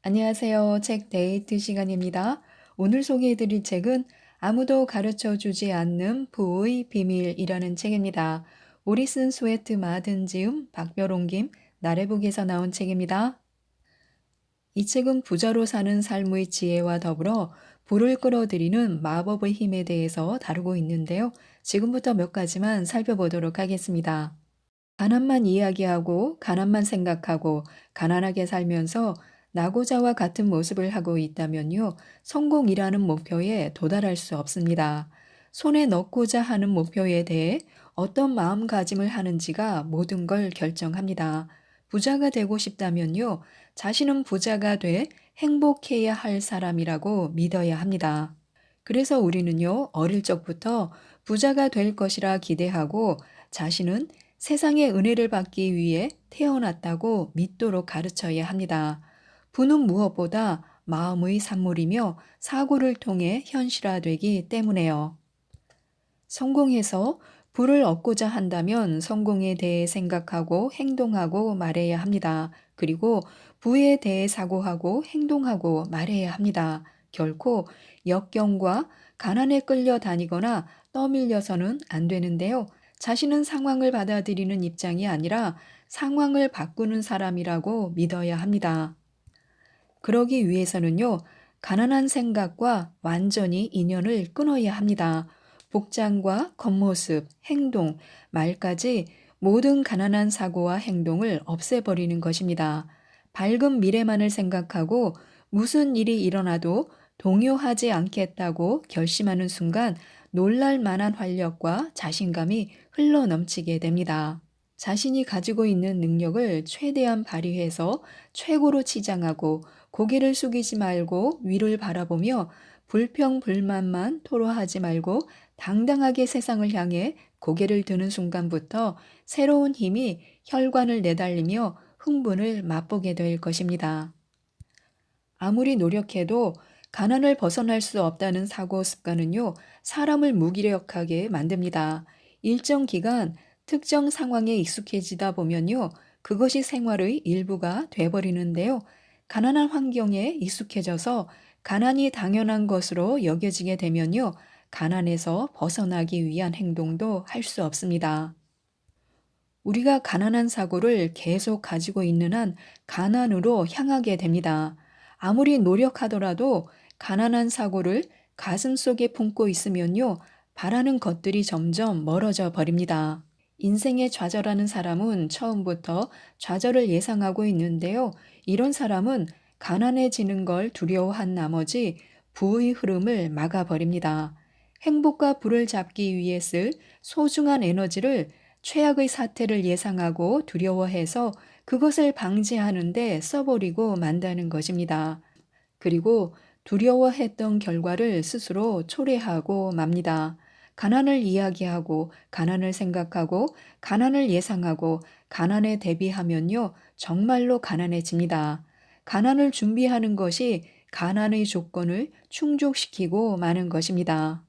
안녕하세요. 책 데이트 시간입니다. 오늘 소개해드릴 책은 아무도 가르쳐 주지 않는 부의 비밀이라는 책입니다. 오리슨 스웨트 마든 지음, 박별온 김, 나래북에서 나온 책입니다. 이 책은 부자로 사는 삶의 지혜와 더불어 부를 끌어들이는 마법의 힘에 대해서 다루고 있는데요. 지금부터 몇 가지만 살펴보도록 하겠습니다. 가난만 이야기하고 가난만 생각하고 가난하게 살면서 나고자와 같은 모습을 하고 있다면요, 성공이라는 목표에 도달할 수 없습니다. 손에 넣고자 하는 목표에 대해 어떤 마음가짐을 하는지가 모든 걸 결정합니다. 부자가 되고 싶다면요, 자신은 부자가 돼 행복해야 할 사람이라고 믿어야 합니다. 그래서 우리는요, 어릴 적부터 부자가 될 것이라 기대하고 자신은 세상의 은혜를 받기 위해 태어났다고 믿도록 가르쳐야 합니다. 부는 무엇보다 마음의 산물이며 사고를 통해 현실화되기 때문에요. 성공해서 부를 얻고자 한다면 성공에 대해 생각하고 행동하고 말해야 합니다. 그리고 부에 대해 사고하고 행동하고 말해야 합니다. 결코 역경과 가난에 끌려 다니거나 떠밀려서는 안 되는데요. 자신은 상황을 받아들이는 입장이 아니라 상황을 바꾸는 사람이라고 믿어야 합니다. 그러기 위해서는요, 가난한 생각과 완전히 인연을 끊어야 합니다. 복장과 겉모습, 행동, 말까지 모든 가난한 사고와 행동을 없애버리는 것입니다. 밝은 미래만을 생각하고 무슨 일이 일어나도 동요하지 않겠다고 결심하는 순간 놀랄 만한 활력과 자신감이 흘러 넘치게 됩니다. 자신이 가지고 있는 능력을 최대한 발휘해서 최고로 치장하고 고개를 숙이지 말고 위를 바라보며 불평불만만 토로하지 말고 당당하게 세상을 향해 고개를 드는 순간부터 새로운 힘이 혈관을 내달리며 흥분을 맛보게 될 것입니다. 아무리 노력해도 가난을 벗어날 수 없다는 사고 습관은요, 사람을 무기력하게 만듭니다. 일정 기간 특정 상황에 익숙해지다 보면요, 그것이 생활의 일부가 돼버리는데요. 가난한 환경에 익숙해져서 가난이 당연한 것으로 여겨지게 되면요, 가난에서 벗어나기 위한 행동도 할 수 없습니다. 우리가 가난한 사고를 계속 가지고 있는 한 가난으로 향하게 됩니다. 아무리 노력하더라도 가난한 사고를 가슴 속에 품고 있으면요, 바라는 것들이 점점 멀어져 버립니다. 인생에 좌절하는 사람은 처음부터 좌절을 예상하고 있는데요. 이런 사람은 가난해지는 걸 두려워한 나머지 부의 흐름을 막아버립니다. 행복과 부를 잡기 위해 쓸 소중한 에너지를 최악의 사태를 예상하고 두려워해서 그것을 방지하는데 써버리고 만다는 것입니다. 그리고 두려워했던 결과를 스스로 초래하고 맙니다. 가난을 이야기하고, 가난을 생각하고, 가난을 예상하고, 가난에 대비하면요, 정말로 가난해집니다. 가난을 준비하는 것이 가난의 조건을 충족시키고 마는 것입니다.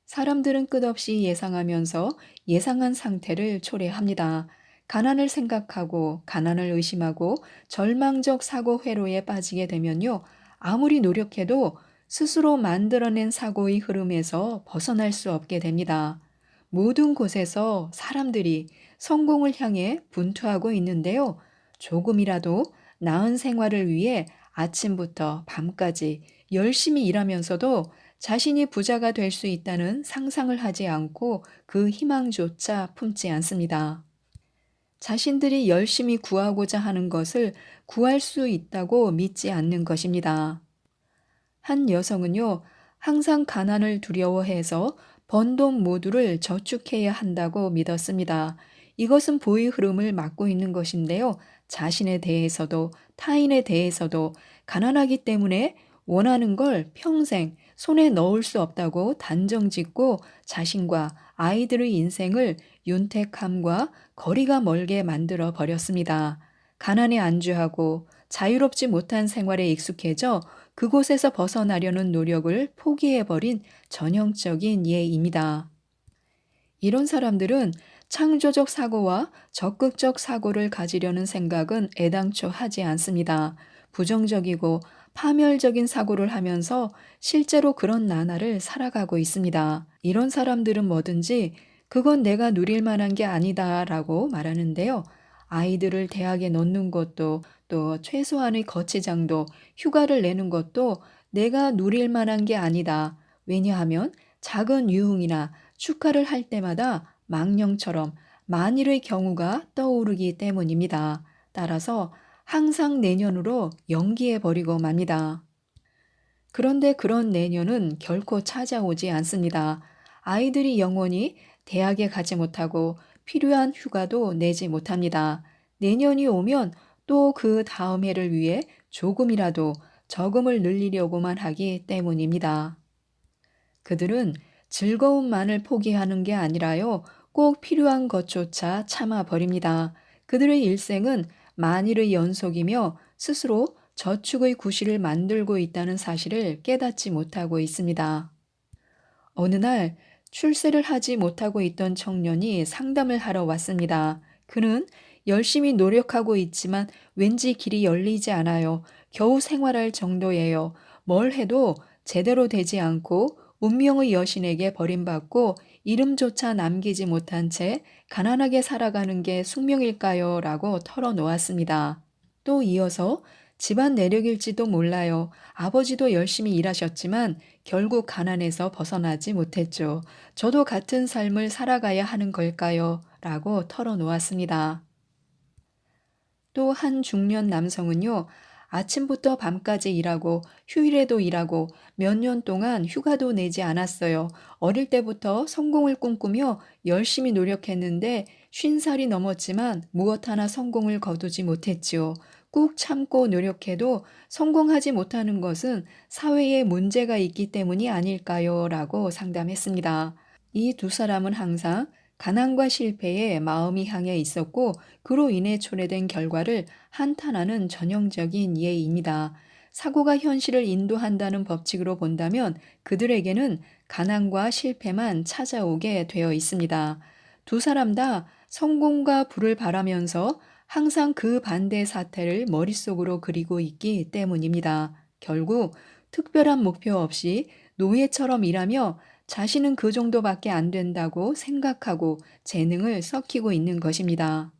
사람들은 끝없이 예상하면서 예상한 상태를 초래합니다. 가난을 생각하고 가난을 의심하고 절망적 사고 회로에 빠지게 되면요, 아무리 노력해도 스스로 만들어낸 사고의 흐름에서 벗어날 수 없게 됩니다. 모든 곳에서 사람들이 성공을 향해 분투하고 있는데요. 조금이라도 나은 생활을 위해 아침부터 밤까지 열심히 일하면서도 자신이 부자가 될 수 있다는 상상을 하지 않고 그 희망조차 품지 않습니다. 자신들이 열심히 구하고자 하는 것을 구할 수 있다고 믿지 않는 것입니다. 한 여성은요, 항상 가난을 두려워해서 번 돈 모두를 저축해야 한다고 믿었습니다. 이것은 부의 흐름을 막고 있는 것인데요. 자신에 대해서도 타인에 대해서도 가난하기 때문에 원하는 걸 평생 손에 넣을 수 없다고 단정 짓고 자신과 아이들의 인생을 윤택함과 거리가 멀게 만들어 버렸습니다. 가난에 안주하고 자유롭지 못한 생활에 익숙해져 그곳에서 벗어나려는 노력을 포기해버린 전형적인 예입니다. 이런 사람들은 창조적 사고와 적극적 사고를 가지려는 생각은 애당초 하지 않습니다. 부정적이고 파멸적인 사고를 하면서 실제로 그런 나날을 살아가고 있습니다. 이런 사람들은 뭐든지 그건 내가 누릴 만한 게 아니다라고 말하는데요. 아이들을 대학에 넣는 것도 또 최소한의 거치장도 휴가를 내는 것도 내가 누릴 만한 게 아니다. 왜냐하면 작은 유흥이나 축하를 할 때마다 망령처럼 만일의 경우가 떠오르기 때문입니다. 따라서 항상 내년으로 연기해 버리고 맙니다. 그런데 그런 내년은 결코 찾아오지 않습니다. 아이들이 영원히 대학에 가지 못하고 필요한 휴가도 내지 못합니다. 내년이 오면 또 그 다음 해를 위해 조금이라도 저금을 늘리려고만 하기 때문입니다. 그들은 즐거움만을 포기하는 게 아니라요, 꼭 필요한 것조차 참아버립니다. 그들의 일생은 만일의 연속이며 스스로 저축의 구실을 만들고 있다는 사실을 깨닫지 못하고 있습니다. 어느 날 출세를 하지 못하고 있던 청년이 상담을 하러 왔습니다. 그는 열심히 노력하고 있지만 왠지 길이 열리지 않아요. 겨우 생활할 정도예요. 뭘 해도 제대로 되지 않고 운명의 여신에게 버림받고 이름조차 남기지 못한 채 가난하게 살아가는 게 숙명일까요? 라고 털어놓았습니다. 또 이어서 집안 내력일지도 몰라요. 아버지도 열심히 일하셨지만 결국 가난에서 벗어나지 못했죠. 저도 같은 삶을 살아가야 하는 걸까요? 라고 털어놓았습니다. 또 한 중년 남성은요, 아침부터 밤까지 일하고 휴일에도 일하고 몇 년 동안 휴가도 내지 않았어요. 어릴 때부터 성공을 꿈꾸며 열심히 노력했는데 50살이 넘었지만 무엇 하나 성공을 거두지 못했지요. 꾹 참고 노력해도 성공하지 못하는 것은 사회에 문제가 있기 때문이 아닐까요? 라고 상담했습니다. 이 두 사람은 항상 가난과 실패에 마음이 향해 있었고 그로 인해 초래된 결과를 한탄하는 전형적인 예입니다. 사고가 현실을 인도한다는 법칙으로 본다면 그들에게는 가난과 실패만 찾아오게 되어 있습니다. 두 사람 다 성공과 부를 바라면서 항상 그 반대 사태를 머릿속으로 그리고 있기 때문입니다. 결국 특별한 목표 없이 노예처럼 일하며 자신은 그 정도밖에 안 된다고 생각하고 재능을 썩히고 있는 것입니다.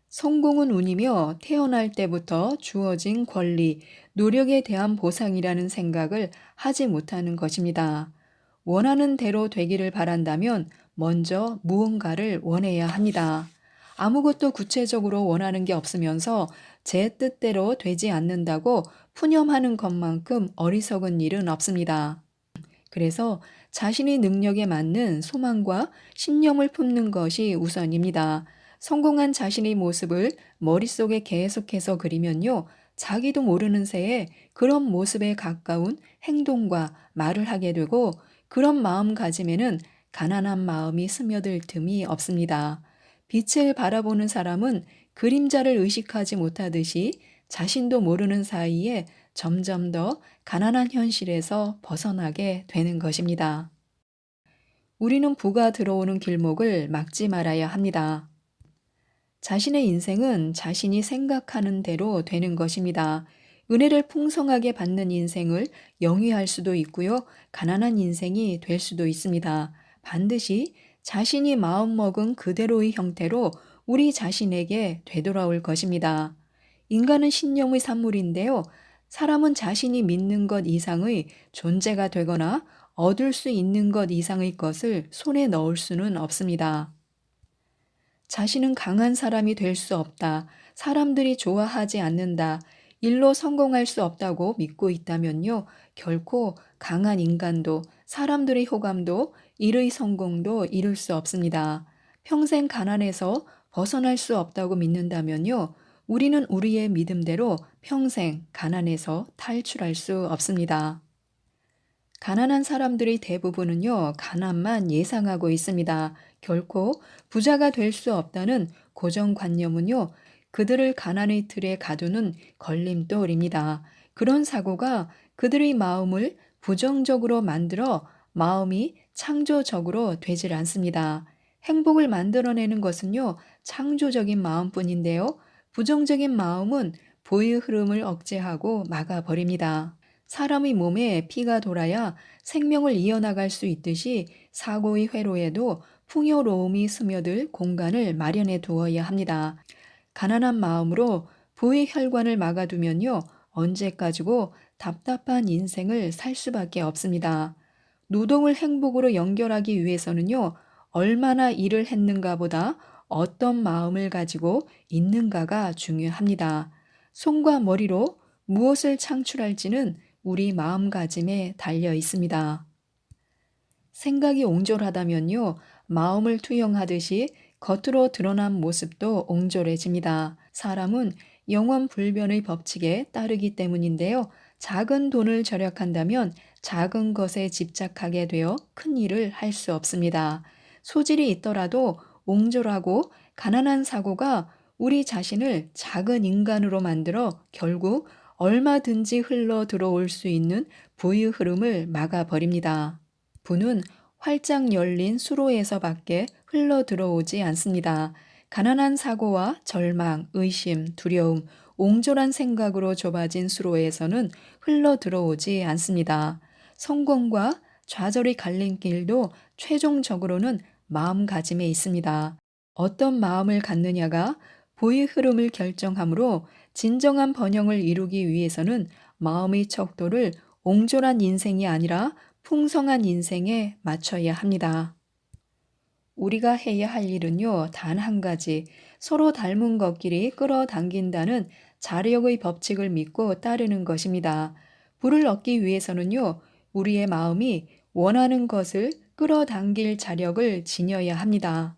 성공은 운이며 태어날 때부터 주어진 권리, 노력에 대한 보상이라는 생각을 하지 못하는 것입니다. 원하는 대로 되기를 바란다면 먼저 무언가를 원해야 합니다. 아무것도 구체적으로 원하는 게 없으면서 제 뜻대로 되지 않는다고 푸념하는 것만큼 어리석은 일은 없습니다. 그래서 자신의 능력에 맞는 소망과 신념을 품는 것이 우선입니다. 성공한 자신의 모습을 머릿속에 계속해서 그리면요. 자기도 모르는 새에 그런 모습에 가까운 행동과 말을 하게 되고 그런 마음가짐에는 가난한 마음이 스며들 틈이 없습니다. 빛을 바라보는 사람은 그림자를 의식하지 못하듯이 자신도 모르는 사이에 점점 더 가난한 현실에서 벗어나게 되는 것입니다. 우리는 부가 들어오는 길목을 막지 말아야 합니다. 자신의 인생은 자신이 생각하는 대로 되는 것입니다. 은혜를 풍성하게 받는 인생을 영위할 수도 있고요. 가난한 인생이 될 수도 있습니다. 반드시 자신이 마음먹은 그대로의 형태로 우리 자신에게 되돌아올 것입니다. 인간은 신념의 산물인데요. 사람은 자신이 믿는 것 이상의 존재가 되거나 얻을 수 있는 것 이상의 것을 손에 넣을 수는 없습니다. 자신은 강한 사람이 될 수 없다. 사람들이 좋아하지 않는다. 일로 성공할 수 없다고 믿고 있다면요. 결코 강한 인간도 사람들의 호감도 일의 성공도 이룰 수 없습니다. 평생 가난해서 벗어날 수 없다고 믿는다면요. 우리는 우리의 믿음대로 평생 가난해서 탈출할 수 없습니다. 가난한 사람들의 대부분은요, 가난만 예상하고 있습니다. 결코 부자가 될 수 없다는 고정관념은요, 그들을 가난의 틀에 가두는 걸림돌입니다. 그런 사고가 그들의 마음을 부정적으로 만들어 마음이 창조적으로 되질 않습니다. 행복을 만들어내는 것은요, 창조적인 마음뿐인데요, 부정적인 마음은 부의 흐름을 억제하고 막아버립니다. 사람의 몸에 피가 돌아야 생명을 이어나갈 수 있듯이 사고의 회로에도 풍요로움이 스며들 공간을 마련해 두어야 합니다. 가난한 마음으로 부의 혈관을 막아두면요, 언제까지고 답답한 인생을 살 수밖에 없습니다. 노동을 행복으로 연결하기 위해서는요, 얼마나 일을 했는가 보다 어떤 마음을 가지고 있는가가 중요합니다. 손과 머리로 무엇을 창출할지는 우리 마음가짐에 달려 있습니다. 생각이 옹졸하다면요, 마음을 투영하듯이 겉으로 드러난 모습도 옹졸해집니다. 사람은 영원 불변의 법칙에 따르기 때문인데요. 작은 돈을 절약한다면 작은 것에 집착하게 되어 큰 일을 할 수 없습니다. 소질이 있더라도 옹졸하고 가난한 사고가 우리 자신을 작은 인간으로 만들어 결국 얼마든지 흘러 들어올 수 있는 부의 흐름을 막아버립니다. 부는 활짝 열린 수로에서밖에 흘러 들어오지 않습니다. 가난한 사고와 절망, 의심, 두려움, 옹졸한 생각으로 좁아진 수로에서는 흘러 들어오지 않습니다. 성공과 좌절의 갈림길도 최종적으로는 마음가짐에 있습니다. 어떤 마음을 갖느냐가 부의 흐름을 결정하므로 진정한 번영을 이루기 위해서는 마음의 척도를 옹졸한 인생이 아니라 풍성한 인생에 맞춰야 합니다. 우리가 해야 할 일은요, 단 한 가지, 서로 닮은 것끼리 끌어당긴다는 자력의 법칙을 믿고 따르는 것입니다. 부를 얻기 위해서는요, 우리의 마음이 원하는 것을 끌어당길 자력을 지녀야 합니다.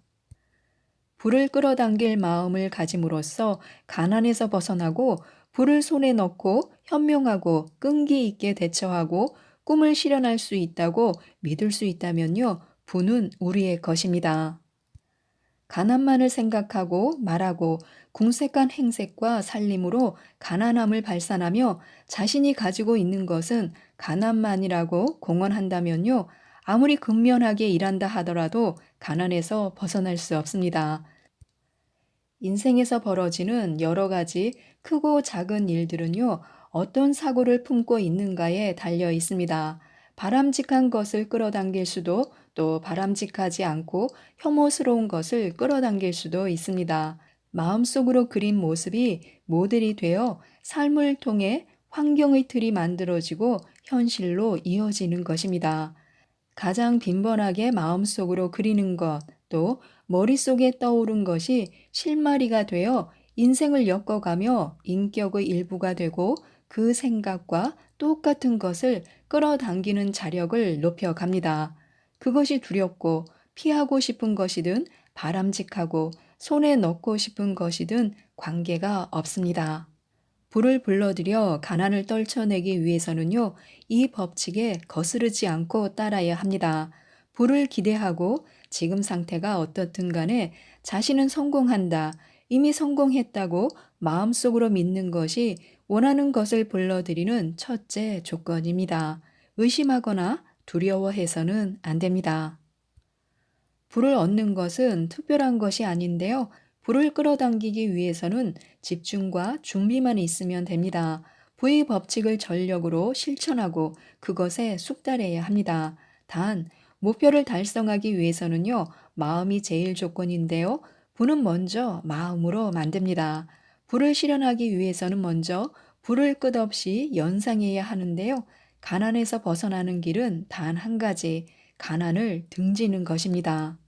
부를 끌어당길 마음을 가짐으로써 가난에서 벗어나고 부를 손에 넣고 현명하고 끈기 있게 대처하고 꿈을 실현할 수 있다고 믿을 수 있다면요, 부는 우리의 것입니다. 가난만을 생각하고 말하고 궁색한 행색과 살림으로 가난함을 발산하며 자신이 가지고 있는 것은 가난만이라고 공언한다면요, 아무리 근면하게 일한다 하더라도 가난에서 벗어날 수 없습니다. 인생에서 벌어지는 여러 가지 크고 작은 일들은요, 어떤 사고를 품고 있는가에 달려 있습니다. 바람직한 것을 끌어당길 수도 또 바람직하지 않고 혐오스러운 것을 끌어당길 수도 있습니다. 마음속으로 그린 모습이 모델이 되어 삶을 통해 환경의 틀이 만들어지고 현실로 이어지는 것입니다. 가장 빈번하게 마음속으로 그리는 것, 또 머릿속에 떠오른 것이 실마리가 되어 인생을 엮어가며 인격의 일부가 되고 그 생각과 똑같은 것을 끌어당기는 자력을 높여갑니다. 그것이 두렵고 피하고 싶은 것이든 바람직하고 손에 넣고 싶은 것이든 관계가 없습니다. 불을 불러들여 가난을 떨쳐내기 위해서는요, 이 법칙에 거스르지 않고 따라야 합니다. 불을 기대하고 지금 상태가 어떻든 간에 자신은 성공한다, 이미 성공했다고 마음속으로 믿는 것이 원하는 것을 불러들이는 첫째 조건입니다. 의심하거나 두려워해서는 안 됩니다. 불을 얻는 것은 특별한 것이 아닌데요. 불을 끌어당기기 위해서는 집중과 준비만 있으면 됩니다. 부의 법칙을 전력으로 실천하고 그것에 숙달해야 합니다. 단, 목표를 달성하기 위해서는요, 마음이 제일 조건인데요. 부는 먼저 마음으로 만듭니다. 부를 실현하기 위해서는 먼저 불을 끝없이 연상해야 하는데요. 가난에서 벗어나는 길은 단 한 가지, 가난을 등지는 것입니다.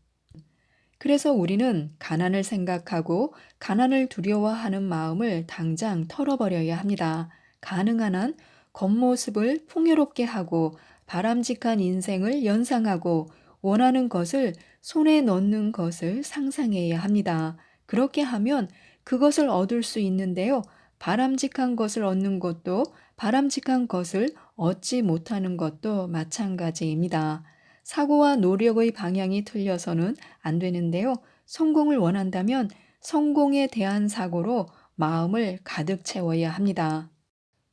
그래서 우리는 가난을 생각하고 가난을 두려워하는 마음을 당장 털어버려야 합니다. 가능한 한 겉모습을 풍요롭게 하고 바람직한 인생을 연상하고 원하는 것을 손에 넣는 것을 상상해야 합니다. 그렇게 하면 그것을 얻을 수 있는데요. 바람직한 것을 얻는 것도 바람직한 것을 얻지 못하는 것도 마찬가지입니다. 사고와 노력의 방향이 틀려서는 안 되는데요. 성공을 원한다면 성공에 대한 사고로 마음을 가득 채워야 합니다.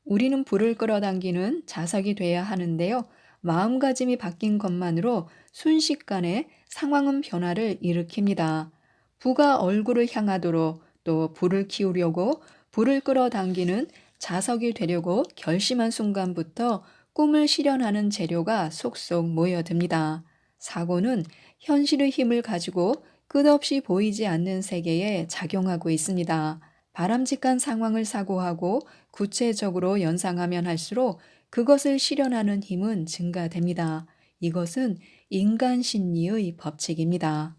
우리는 불을 끌어당기는 자석이 돼야 하는데요. 마음가짐이 바뀐 것만으로 순식간에 상황은 변화를 일으킵니다. 부가 얼굴을 향하도록 또 불을 키우려고 불을 끌어당기는 자석이 되려고 결심한 순간부터 꿈을 실현하는 재료가 속속 모여듭니다. 사고는 현실의 힘을 가지고 끝없이 보이지 않는 세계에 작용하고 있습니다. 바람직한 상황을 사고하고 구체적으로 연상하면 할수록 그것을 실현하는 힘은 증가됩니다. 이것은 인간 심리의 법칙입니다.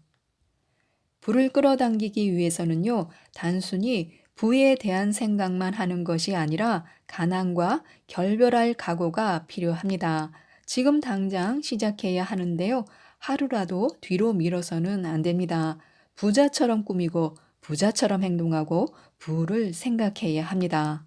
불을 끌어당기기 위해서는요, 단순히 부에 대한 생각만 하는 것이 아니라 가난과 결별할 각오가 필요합니다. 지금 당장 시작해야 하는데요, 하루라도 뒤로 미뤄서는 안 됩니다. 부자처럼 꾸미고 부자처럼 행동하고 부를 생각해야 합니다.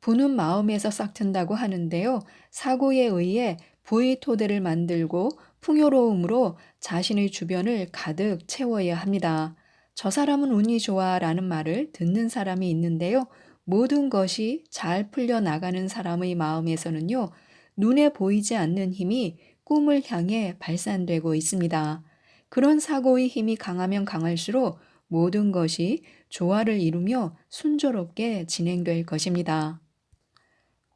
부는 마음에서 싹튼다고 하는데요. 사고에 의해 부의 토대를 만들고 풍요로움으로 자신의 주변을 가득 채워야 합니다. 저 사람은 운이 좋아 라는 말을 듣는 사람이 있는데요. 모든 것이 잘 풀려나가는 사람의 마음에서는요. 눈에 보이지 않는 힘이 꿈을 향해 발산되고 있습니다. 그런 사고의 힘이 강하면 강할수록 모든 것이 조화를 이루며 순조롭게 진행될 것입니다.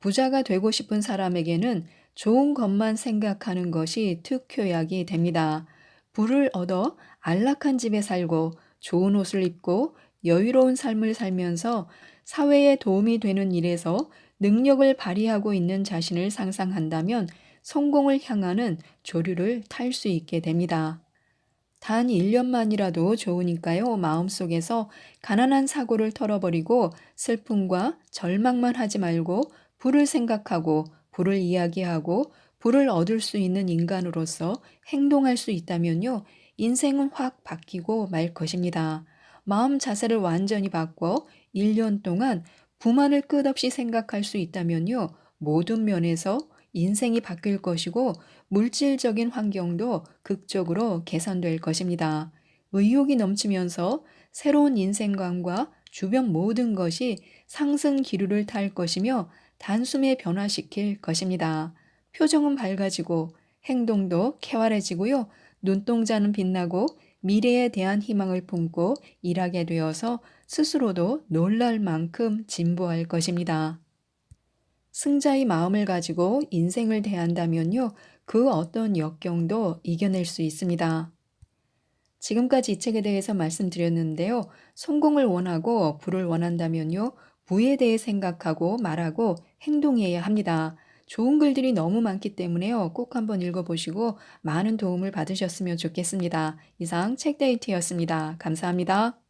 부자가 되고 싶은 사람에게는 좋은 것만 생각하는 것이 특효약이 됩니다. 부를 얻어 안락한 집에 살고 좋은 옷을 입고 여유로운 삶을 살면서 사회에 도움이 되는 일에서 능력을 발휘하고 있는 자신을 상상한다면 성공을 향하는 조류를 탈 수 있게 됩니다. 단 1년만이라도 좋으니까요. 마음속에서 가난한 사고를 털어버리고 슬픔과 절망만 하지 말고 부를 생각하고 부를 이야기하고 부를 얻을 수 있는 인간으로서 행동할 수 있다면요. 인생은 확 바뀌고 말 것입니다. 마음 자세를 완전히 바꿔 1년 동안 부만을 끝없이 생각할 수 있다면요. 모든 면에서 인생이 바뀔 것이고 물질적인 환경도 극적으로 개선될 것입니다. 의욕이 넘치면서 새로운 인생관과 주변 모든 것이 상승 기류를 탈 것이며 단숨에 변화시킬 것입니다. 표정은 밝아지고 행동도 쾌활해지고요. 눈동자는 빛나고 미래에 대한 희망을 품고 일하게 되어서 스스로도 놀랄 만큼 진보할 것입니다. 승자의 마음을 가지고 인생을 대한다면요, 그 어떤 역경도 이겨낼 수 있습니다. 지금까지 이 책에 대해서 말씀드렸는데요. 성공을 원하고 부를 원한다면요, 부에 대해 생각하고 말하고 행동해야 합니다. 좋은 글들이 너무 많기 때문에요. 꼭 한번 읽어보시고 많은 도움을 받으셨으면 좋겠습니다. 이상 책데이트였습니다. 감사합니다.